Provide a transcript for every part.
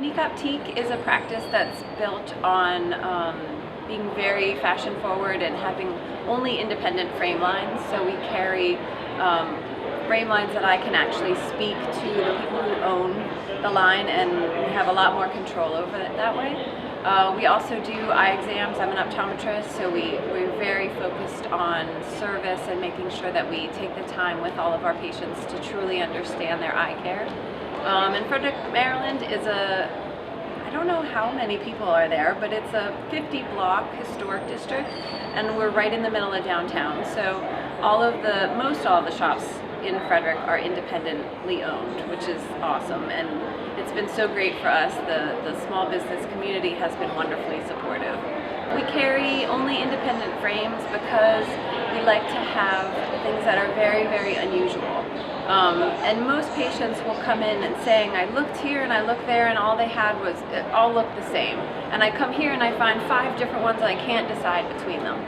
Unique Optique is a practice that's built on being very fashion forward and having only independent frame lines. So we carry frame lines that I can actually speak to the people who own the line, and we have a lot more control over it that way. We also do eye exams. I'm an optometrist, so we're very focused on service and making sure that we take the time with all of our patients to truly understand their eye care. And Frederick, Maryland is I don't know how many people are there, but it's a 50-block historic district, and we're right in the middle of downtown. So most all of the shops in Frederick are independently owned, which is awesome, and it's been so great for us. The small business community has been wonderfully supportive. We carry only independent frames because we like to have things that are very, very unusual. And most patients will come in and saying, I looked here and I looked there and all they had was, it all looked the same. And I come here and I find 5 different ones and I can't decide between them.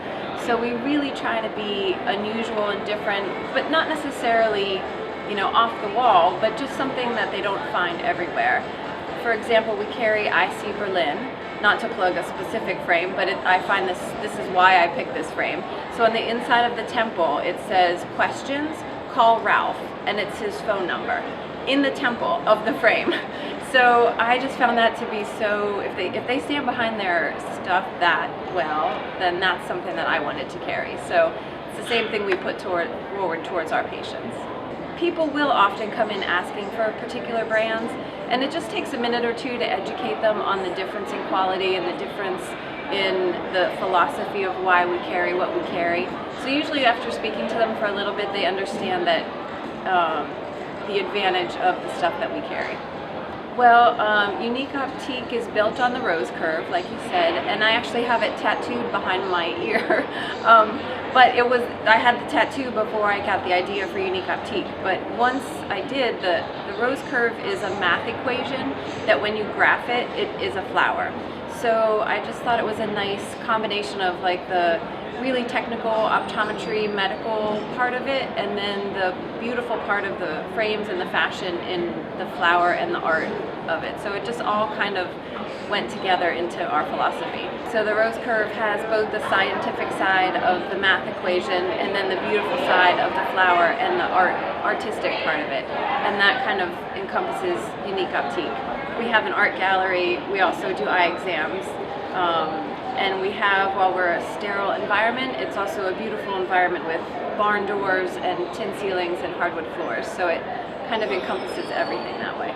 So we really try to be unusual and different, but not necessarily, off the wall, but just something that they don't find everywhere. For example, we carry I See Berlin, not to plug a specific frame, but I find this is why I picked this frame. So on the inside of the temple, it says, questions, call Ralph, and it's his phone number in the temple of the frame. So I just found that to be so, if they stand behind their stuff that well, then that's something that I wanted to carry. So it's the same thing we put forward towards our patients. People will often come in asking for particular brands, and it just takes a minute or two to educate them on the difference in quality and the difference in the philosophy of why we carry what we carry. So usually after speaking to them for a little bit, they understand that the advantage of the stuff that we carry. Well, Unique Optique is built on the rose curve, like you said, and I actually have it tattooed behind my ear. But I had the tattoo before I got the idea for Unique Optique. But once I did, the rose curve is a math equation that when you graph it, it is a flower. So I just thought it was a nice combination of like the really technical optometry medical part of it, and then the beautiful part of the frames and the fashion in the flower and the art of it. So it just all kind of went together into our philosophy. So the rose curve has both the scientific side of the math equation and then the beautiful side of the flower and the artistic part of it. And that kind of encompasses Unique Optique. We have an art gallery. We also do eye exams. And we have, while we're a sterile environment, it's also a beautiful environment with barn doors and tin ceilings and hardwood floors. So it kind of encompasses everything that way.